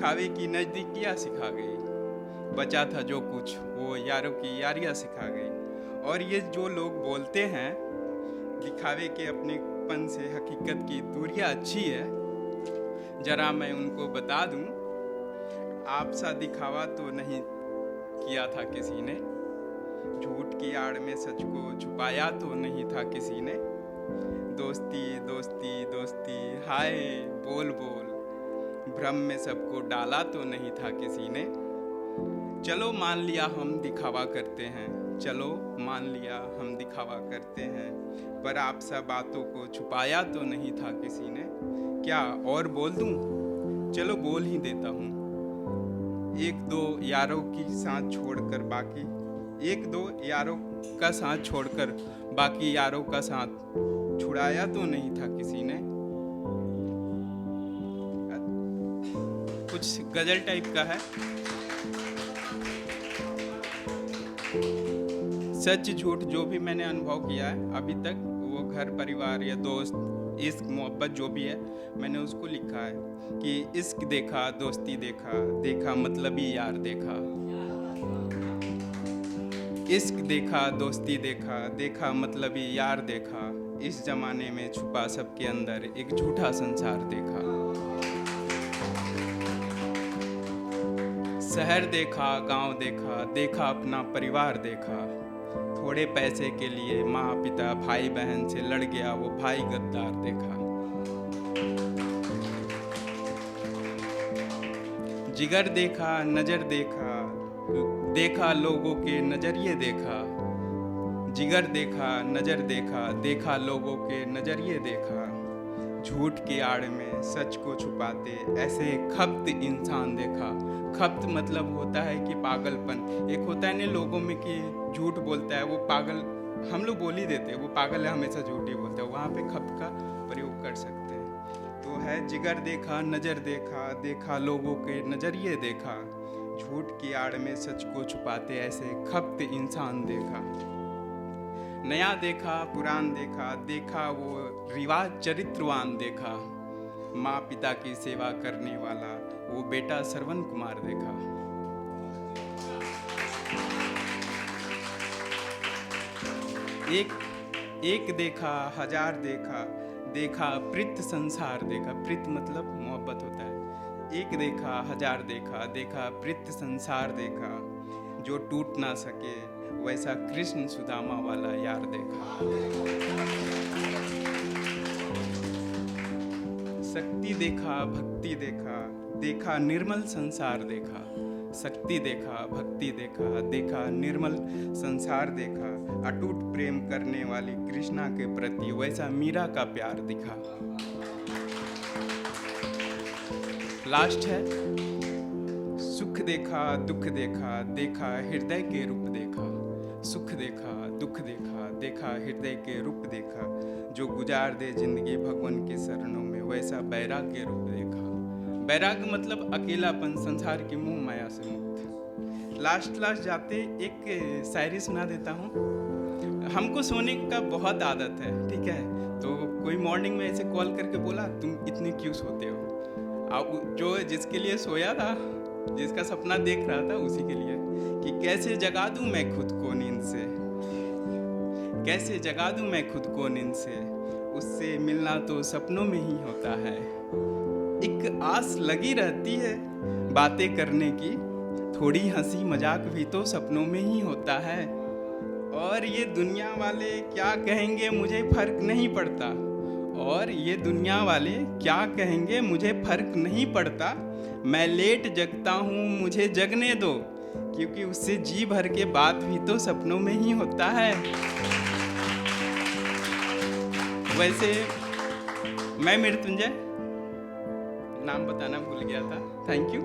दिखावे की नज़दीकियाँ सिखा गई। बचा था जो कुछ वो यारों की यारियाँ सिखा गई। और ये जो लोग बोलते हैं दिखावे के अपनेपन से हकीकत की दूरियाँ अच्छी है, जरा मैं उनको बता दूं, आप सा दिखावा तो नहीं किया था किसी ने, झूठ की आड़ में सच को छुपाया तो नहीं था किसी ने। दोस्ती दोस्ती दोस्ती हाय बोल बोल, भ्रम में सबको डाला तो नहीं था किसी ने। चलो मान लिया हम दिखावा करते हैं, चलो मान लिया हम दिखावा करते हैं, पर आप सा बातों को छुपाया तो नहीं था किसी ने। क्या और बोल दूं? चलो बोल ही देता हूँ। एक दो यारों की साथ छोड़कर बाकी, एक दो यारों का साथ छोड़कर बाकी यारों का साथ छुड़ाया तो नहीं था किसी ने। कुछ गजल टाइप का है। सच झूठ जो भी मैंने अनुभव किया है अभी तक, वो घर परिवार या दोस्त इश्क मोहब्बत जो भी है, मैंने उसको लिखा है कि इश्क देखा दोस्ती देखा, देखा मतलबी यार देखा। इश्क देखा दोस्ती देखा, देखा मतलबी यार देखा, इस जमाने में छुपा सबके अंदर एक झूठा संसार देखा। शहर देखा गांव देखा, देखा अपना परिवार देखा, थोड़े पैसे के लिए माँ पिता भाई बहन से लड़ गया वो भाई गद्दार देखा। जिगर देखा नजर देखा, देखा लोगों के नजरिए देखा। जिगर देखा नजर देखा, देखा लोगों के नजरिए देखा। झूठ की आड़ में सच को छुपाते ऐसे खप्त इंसान देखा। खप्त मतलब होता है कि पागलपन। एक होता है ना लोगों में कि झूठ बोलता है वो पागल, हम लोग बोल ही देते हैं वो पागल है हमेशा झूठ ही बोलता है, वहाँ पे खप्त का प्रयोग कर सकते हैं। तो है जिगर देखा नजर देखा, देखा लोगों के नजरिए देखा। झूठ की आड़ में सच को छुपाते ऐसे खप्त इंसान देखा। नया देखा पुरान देखा, देखा वो रिवाज चरित्रवान देखा। माँ पिता की सेवा करने वाला वो बेटा श्रवण कुमार देखा। एक देखा हजार देखा, देखा प्रीत संसार देखा। प्रीत मतलब मोहब्बत होता है। एक देखा हजार देखा, देखा प्रीत संसार देखा। जो टूट ना सके वैसा कृष्ण सुदामा वाला यार देखा। शक्ति देखा भक्ति देखा, देखा निर्मल संसार देखा। शक्ति देखा भक्ति देखा, देखा निर्मल संसार देखा। अटूट प्रेम करने वाली कृष्णा के प्रति वैसा मीरा का प्यार दिखा। लास्ट है सुख देखा दुख देखा, देखा हृदय के रूप देखा। सुख देखा दुख देखा, देखा हृदय के रूप देखा। जो गुजार दे जिंदगी भगवान के शरणों में वैसा बैराग के रूप देखा। बैराग मतलब अकेलापन, संसार की मोह माया से मुक्त। लास्ट जाते एक शायरी सुना देता हूँ। हमको सोने का बहुत आदत है, ठीक है, तो कोई मॉर्निंग में ऐसे कॉल करके बोला तुम इतने क्यों सोते हो। अब जो जिसके लिए सोया था, जिसका सपना देख रहा था उसी के लिए, कि कैसे जगा दूं मैं खुद को नींद से, कैसे जगा दूं मैं खुद को नींद से। उससे मिलना तो सपनों में ही होता है। एक आस लगी रहती है बातें करने की, थोड़ी हंसी मजाक भी तो सपनों में ही होता है। और ये दुनिया वाले क्या कहेंगे मुझे फर्क नहीं पड़ता, और ये दुनिया वाले क्या कहेंगे मुझे फर्क नहीं पड़ता। मैं लेट जगता हूँ मुझे जगने दो, क्योंकि उससे जी भर के बात भी तो सपनों में ही होता है। वैसे मैं मृत्युंजय, नाम बताना भूल गया था, थैंक यू।